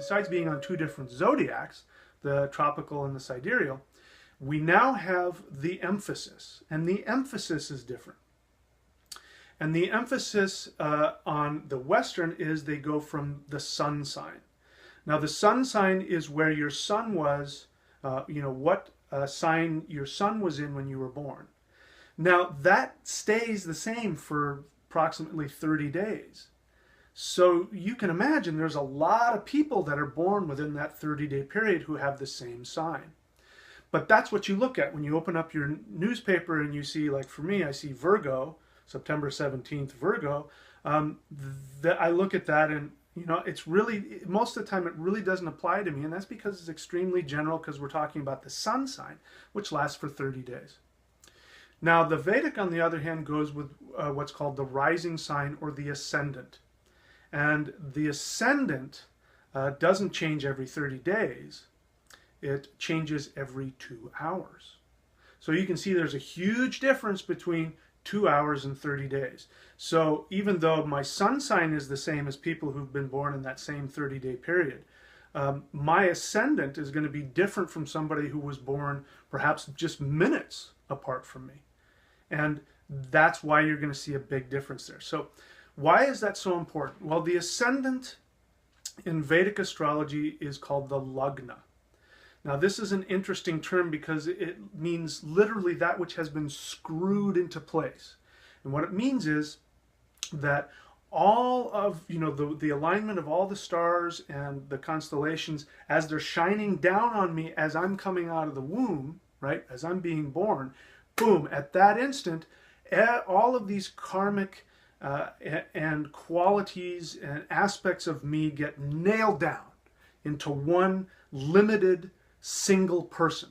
besides being on two different zodiacs, the tropical and the sidereal, we now have the emphasis, and the emphasis is different. And the emphasis on the Western is they go from the sun sign. Now the sun sign is where your sun was, what sign your sun was in when you were born. Now that stays the same for approximately 30 days. So you can imagine there's a lot of people that are born within that 30-day period who have the same sign. But that's what you look at when you open up your newspaper and you see, like for me, I see Virgo, September 17th, Virgo. I look at that and, it's really, most of the time it really doesn't apply to me. And that's because it's extremely general, because we're talking about the sun sign, which lasts for 30 days. Now, the Vedic, on the other hand, goes with what's called the rising sign or the ascendant. And the ascendant doesn't change every 30 days. It changes every 2 hours. So you can see there's a huge difference between 2 hours and 30 days. So even though my sun sign is the same as people who've been born in that same 30-day period, my ascendant is going to be different from somebody who was born perhaps just minutes apart from me. And that's why you're going to see a big difference there. So why is that so important? Well, the ascendant in Vedic astrology is called the lagna. Now, this is an interesting term because it means literally that which has been screwed into place. And what it means is that all of, the alignment of all the stars and the constellations, as they're shining down on me as I'm coming out of the womb, right, as I'm being born, boom, at that instant, all of these karmic and qualities and aspects of me get nailed down into one limited single person.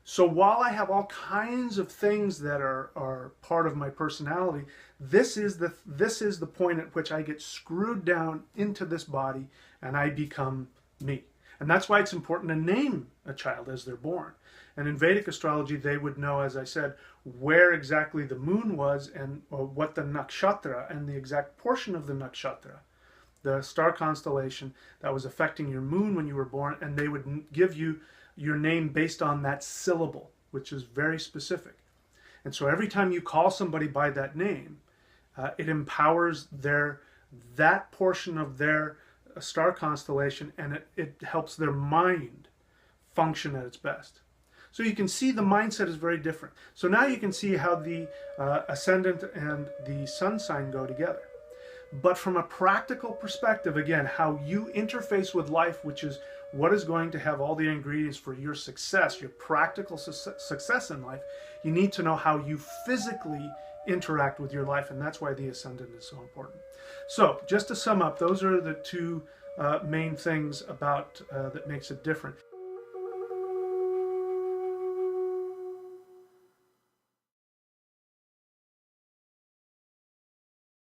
So while I have all kinds of things that are part of my personality, this is the point at which I get screwed down into this body and I become me. And that's why it's important to name a child as they're born. And in Vedic astrology, they would know, as I said, where exactly the moon was and what the nakshatra and the exact portion of the nakshatra, the star constellation that was affecting your moon when you were born, and they would give you your name based on that syllable, which is very specific. And so every time you call somebody by that name, it empowers that portion of their star constellation, and it helps their mind function at its best. So you can see the mindset is very different. So now you can see how the ascendant and the sun sign go together. But from a practical perspective, again, how you interface with life, which is what is going to have all the ingredients for your success, your practical success in life, you need to know how you physically interact with your life, and that's why the ascendant is so important. So just to sum up, those are the two main things about that makes it different.